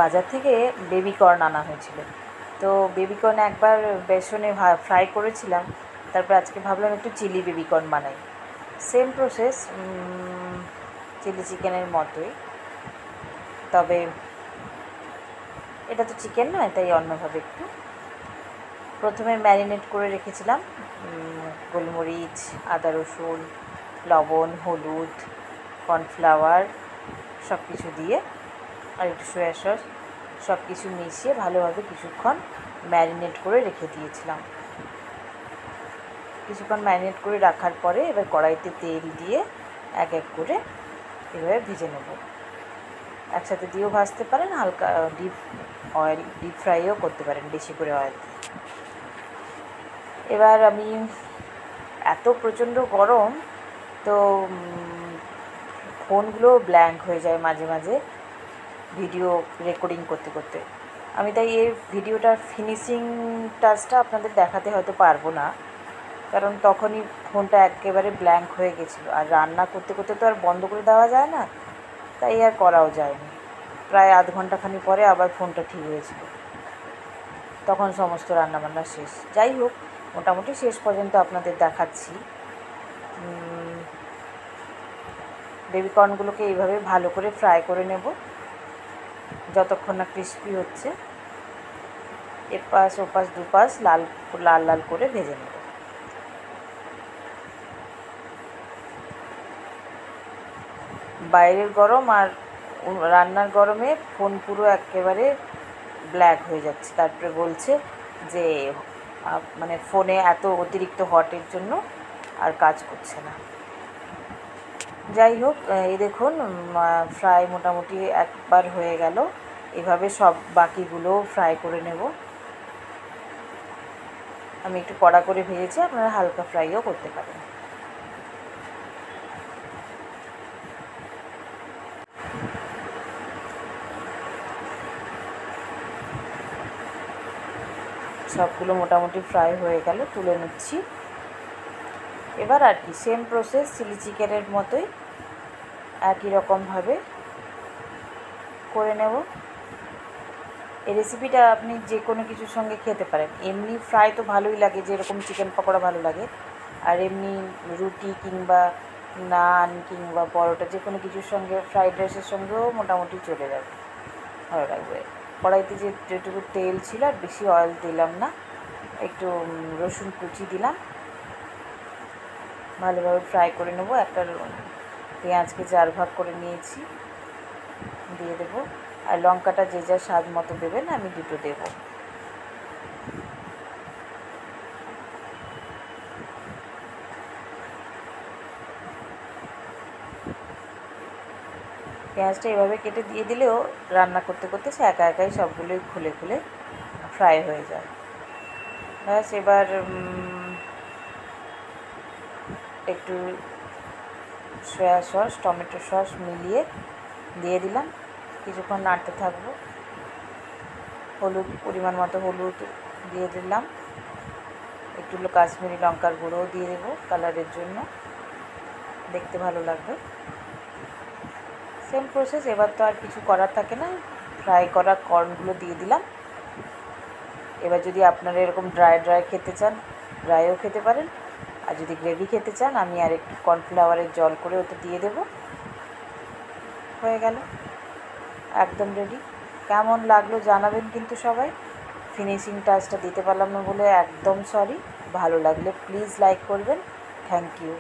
বাজার থেকে baby corn আনা হয়েছিল। তো বেবি কর্ন একবার বেসনে ফ্রাই করেছিলাম, তারপর আজকে ভাবলাম একটু চিলি বেবি কর্ন বানাই। সেম প্রসেস, চিলি চিকেনের মতোই, তবে এটা তো চিকেন নয়, তাই অন্যভাবে একটু। প্রথমে ম্যারিনেট করে রেখেছিলাম গোলমরিচ, আদা রসুন, লবণ, হলুদ, কর্নফ্লাওয়ার সব কিছু দিয়ে আর একটু সয়া সস সব কিছু মিশিয়ে ভালোভাবে কিছুক্ষণ ম্যারিনেট করে রেখে দিয়েছিলাম। কিছুক্ষণ ম্যারিনেট করে রাখার পরে এবার কড়াইতে তেল দিয়ে এক এক করে এভাবে ভেজে নেব। একসাথে দিয়েও ভাজতে পারেন, হালকা ডিপ ফ্রাইও করতে পারেন বেশি করে অয়েল। এবার আমি এত প্রচণ্ড গরম, তো ফোনগুলো ব্ল্যাঙ্ক হয়ে যায় মাঝে মাঝে ভিডিও রেকর্ডিং করতে করতে। আমি তাই এই ভিডিওটার ফিনিশিং টাচটা আপনাদের দেখাতে হয়তো পারবো না, কারণ তখনই ফোনটা একেবারে ব্ল্যাঙ্ক হয়ে গেছিলো। আর রান্না করতে করতে তো আর বন্ধ করে দেওয়া যায় না, তাই আর করাও যায়নি। প্রায় আধ ঘন্টাখানি পরে আবার ফোনটা ঠিক হয়েছিল, তখন সমস্ত রান্নাবান্না শেষ। যাই হোক, মোটামুটি শেষ পর্যন্ত আপনাদের দেখাচ্ছি। বেবিকর্নগুলোকে এইভাবে ভালো করে ফ্রাই করে নেব যতক্ষণ না ক্রিস্পি হচ্ছে। এপাশ ওপাশ দুপাশ লাল লাল লাল করে ভেজে নেব। বাইরের গরম আর রান্নার গরমে ফোন পুরো একেবারে ব্ল্যাক হয়ে যাচ্ছে। তারপরে বলছে যে মানে ফোনে এত অতিরিক্ত হটের জন্য আর কাজ করছে না। যাই হোক, এই দেখুন ফ্রাই মোটামুটি একবার হয়ে গেল। এভাবে সব বাকিগুলোও ফ্রাই করে নেব। আমি একটু কড়া করে ভেজেছি, আপনারা হালকা ফ্রাইও করতে পারেন। সবগুলো মোটামুটি ফ্রাই হয়ে গেল, তুলে নিচ্ছি। এবার আর কি সেম প্রসেস চিলি চিকেনের মতোই একই রকমভাবে করে নেব। এই রেসিপিটা আপনি যে কোনো কিছুর সঙ্গে খেতে পারেন। এমনি ফ্রাই তো ভালোই লাগে, যেরকম চিকেন পকোড়া ভালো লাগে, আর এমনি রুটি কিংবা নান কিংবা পরোটা যে কোনো কিছুর সঙ্গে, ফ্রাইড রাইসের সঙ্গেও মোটামুটি চলে যাবে, ভালো লাগবে। কড়াইতে যেটুকু তেল ছিল আর বেশি অয়েল দিলাম না, একটু রসুন কুচি দিলাম, ভালোভাবে ফ্রাই করে নেব। একটা পেঁয়াজকে 4 ভাগ করে নিয়েছি, দিয়ে দেবো। আর লঙ্কাটা যে যা স্বাদ মতো দেবেন, আমি 2টো দেবো। পেঁয়াজটা এভাবে কেটে দিয়ে দিলেও রান্না করতে করতে সে একা একাই সবগুলোই খুলে খুলে ফ্রাই হয়ে যায়। ব্যাস, এবার একটু সয়া সস, টমেটো সস মিলিয়ে দিয়ে দিলাম, কিছুক্ষণ নাড়তে থাকবো। হলুদ, পরিমাণ মতো হলুদ দিয়ে দিলাম, একটু কাশ্মীরি লঙ্কার গুঁড়োও দিয়ে দেবো কালারের জন্য, দেখতে ভালো লাগবে। Same process. এবার তো আর কিছু করার থাকে না, ফ্রাই করা কর্নগুলো দিয়ে দিলাম। এবার যদি আপনারা এরকম ড্রাই খেতে চান, ড্রাইও খেতে পারেন, আর যদি গ্রেভি খেতে চান আমি আর একটু কর্নফ্লাওয়ারের জল করে ওটা দিয়ে দেব। হয়ে গেল, একদম রেডি। কেমন লাগলো জানাবেন কিন্তু সবাই। ফিনিশিং টাচটা দিতে পারলাম না বলে একদম সরি। ভালো লাগলে প্লিজ লাইক করবেন। Thank you.